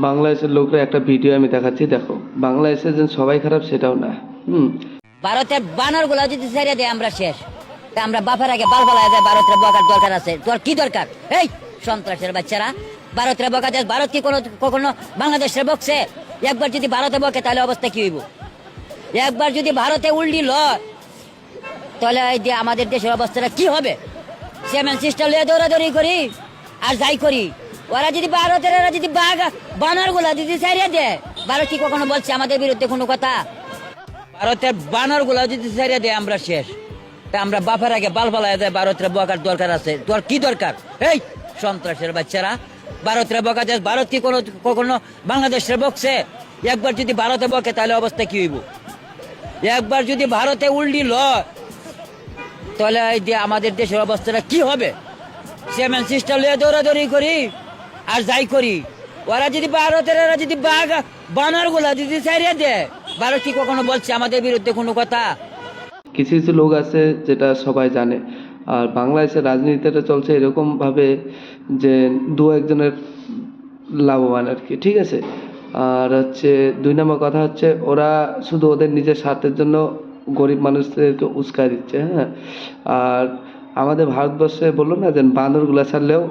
বাংলাদেশের লোকরা একটা ভিডিও আমি দেখাচ্ছি, দেখো। বাংলাদেশে যে সবাই খারাপ সেটাও না। ভারতের বানর গুলা যদি ছেড়ে দেয় আমরা শেষ। তা আমরা বাপের আগে বাল ফেলা যায়, ভারতের বকার দরকার আছে? তোর কি দরকার? এই সন্ত্রাসের বাচ্চারা, ভারতের বকা দেশ। ভারত কি কখনো বাংলাদেশের বকছে? একবার যদি ভারতে বকে তাহলে অবস্থা কি হইব? একবার যদি ভারতে উল্টি লয় তাহলে এই যে আমাদের দেশের অবস্থাটা কি হবে? সেভেন সিস্টার লিয়ে দৌড়াদৌড়ি করি আর যাই করি, ওরা যদি ভারতের এরা যদি বানর গুলা যদি ছেড়ে দেয়, ভারত কি কখনো বলছে আমাদের বিরুদ্ধে কোনো কথা? ভারতের বানর গুলা যদি ছেড়ে দেয় আমরা শেষ। তা আমরা বাপের আগে বাল ফালা যায়, ভারতের বকার দরকার আছে? তোর কি দরকার? এই সন্ত্রাসের বাচ্চারা, ভারতের বকা দেশ। ভারত কি কখনো বাংলাদেশের বকছে? একবার যদি ভারতে বকে তাহলে অবস্থা কি হইব? একবার যদি ভারতে উল্টি লয় তাহলে এই যে আমাদের দেশের অবস্থাটা কি হবে? সেভেন সিস্টার লিয়ে দৌড়াদৌড়ি করি আর যাই করি, ওরা যদি ভারতের এরা যদি বানর গুলা যদি ছাড়িয়ে দেয়, ভারত কি কখনো বলছে আমাদের বিরুদ্ধে কোনো কথা? কিছু কিছু লোক আছে যেটা সবাই জানে। আর বাংলাদেশের রাজনীতিটা চলছে এরকমভাবে যে দু একজনের লাভবান আর কি, ঠিক আছে। আর হচ্ছে 2 নম্বর কথা হচ্ছে ওরা শুধু ওদের নিজের স্বার্থের জন্য গরিব মানুষদেরকে উস্কাই দিচ্ছে, হ্যাঁ। আর আমাদের ভারতবর্ষে বললো না যে বাঁদরগুলা ছাড়লেও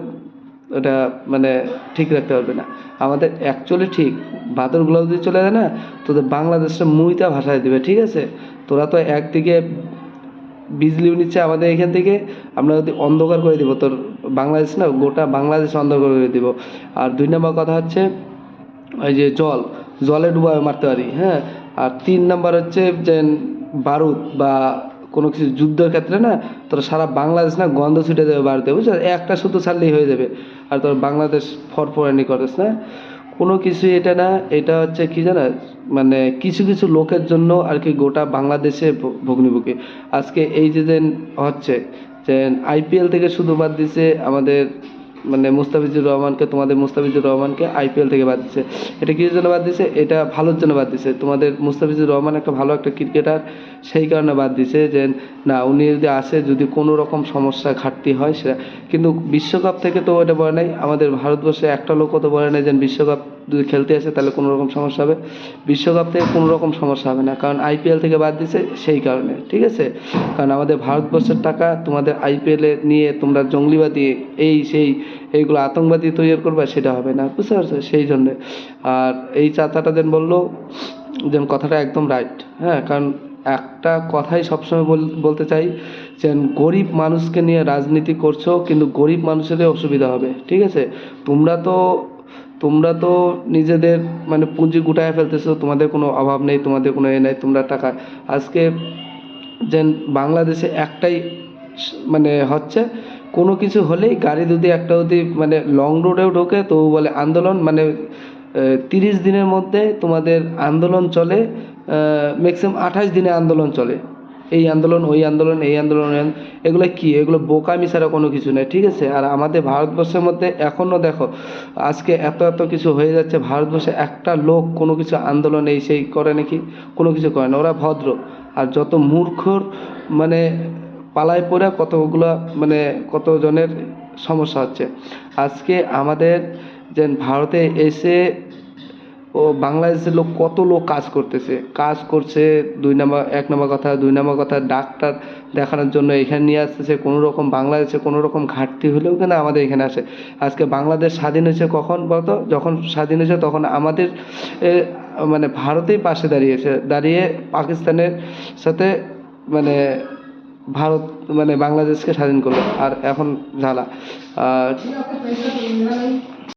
ওটা মানে ঠিক রাখতে পারবে না। আমাদের অ্যাকচুয়ালি ঠিক, বাঁদরগুলো যদি চলে যায় না, তোদের বাংলাদেশটা মুইতা ভাসায় দিবে, ঠিক আছে। তোরা তো একদিকে বিজলিও নিচ্ছে আমাদের এখান থেকে, আমরা যদি অন্ধকার করে দিব তোর বাংলাদেশ, না গোটা বাংলাদেশ অন্ধকার করে দিব। আর 2 নম্বর কথা হচ্ছে ওই যে জলে ডুবাবে মারতে পারি, হ্যাঁ। আর 3 নম্বর হচ্ছে যে বারুদ বা কোনো কিছু যুদ্ধের ক্ষেত্রে না, তোরা সারা বাংলাদেশ না গন্ধ ছুটে দেবে বারুদে, বুঝছো। একটা শুধু ছাড়লেই হয়ে যাবে, আর তোর বাংলাদেশ ফরফরানি করিস না কোনো কিছু। এটা না, এটা হচ্ছে কি জানা, মানে কিছু কিছু লোকের জন্য আর কি গোটা বাংলাদেশে ভগ্নিভোগী। আজকে এই যে হচ্ছে যে আইপিএল থেকে শুধু বাদ দিছে আমাদের মানে মুস্তাফিজুর রহমানকে, তোমাদের মুস্তাফিজুর রহমানকে আইপিএল থেকে বাদ দিছে। এটা কিসের জন্য বাদ দিছে? এটা ভালোর জন্য বাদ দিছে। তোমাদের মুস্তাফিজুর রহমান একটা ভালো একটা ক্রিকেটার, সেই কারণে বাদ দিছে যে না, উনি যদি আসে, যদি কোনো রকম সমস্যা ঘাটতি হয় সেটা। কিন্তু বিশ্বকাপ থেকে তো এটা বলে নাই, আমাদের ভারতবর্ষে একটা লোকও তো বলে নাই যে বিশ্বকাপ যদি খেলতে আসে তাহলে কোনো রকম সমস্যা হবে। বিশ্বকাপ থেকে কোনো রকম সমস্যা হবে না, কারণ আইপিএল থেকে বাদ দিছে সেই কারণে, ঠিক আছে। কারণ আমাদের ভারতবর্ষের টাকা তোমাদের আইপিএলে নিয়ে তোমরা জঙ্গলিবাদী এই সেই এইগুলো আতঙ্কবাদী তৈরি করবা, সেটা হবে না, বুঝতে পারছো, সেই জন্যে। আর এই চাচাটা যেন বললো যে কথাটা একদম রাইট, হ্যাঁ। কারণ একটা কথাই সবসময় বলতে চাই যে গরিব মানুষকে নিয়ে রাজনীতি করছো, কিন্তু গরিব মানুষেরই অসুবিধা হবে, ঠিক আছে। তোমরা তো নিজেদের মানে পুঁজি গুটায় ফেলতেছো, তোমাদের কোনো অভাব নেই, তোমাদের কোনো নেই, তোমরা টাকা আজকে যে বাংলাদেশে একটাই মানে হচ্ছে, কোনো কিছু হলেই গাড়ি যদি একটা যদি মানে লং রুটেও ঢোকে তো বলে আন্দোলন, মানে 30 দিনের মধ্যে তোমাদের আন্দোলন চলে, ম্যাক্সিমাম 28 দিনে আন্দোলন চলে। এই আন্দোলন ওই আন্দোলন, এই আন্দোলন এগুলো কি, এগুলো বোকামি ছাড়া কোনো কিছু নেই, ঠিক আছে। আর আমাদের ভারতবর্ষের মধ্যে এখনও দেখো আজকে এত এত কিছু হয়ে যাচ্ছে, ভারতবর্ষে একটা লোক কোনো কিছু আন্দোলন এই সেই করে নাকি? কোনো কিছু করে না, ওরা ভদ্র। আর যত মূর্খর মানে পালায় পড়ে কতগুলো মানে কতজনের সমস্যা হচ্ছে। আজকে আমাদের যে ভারতে এসে ও বাংলাদেশের লোক কত লোক কাজ করছে 1 নম্বর কথা। 2 নম্বর কথা, ডাক্তার দেখানোর জন্য এখানে নিয়ে আসতেছে। কোনো রকম বাংলাদেশে কোনো রকম ঘাটতি হলেও কেন আমাদের এখানে আসে। আজকে বাংলাদেশ স্বাধীন হয়েছে কখন বলতো? যখন স্বাধীন হয়েছে তখন আমাদের মানে ভারতেই পাশে দাঁড়িয়ে পাকিস্তানের সাথে মানে ভারত মানে বাংলাদেশকে স্বাধীন করলো। আর এখন ঝালা আর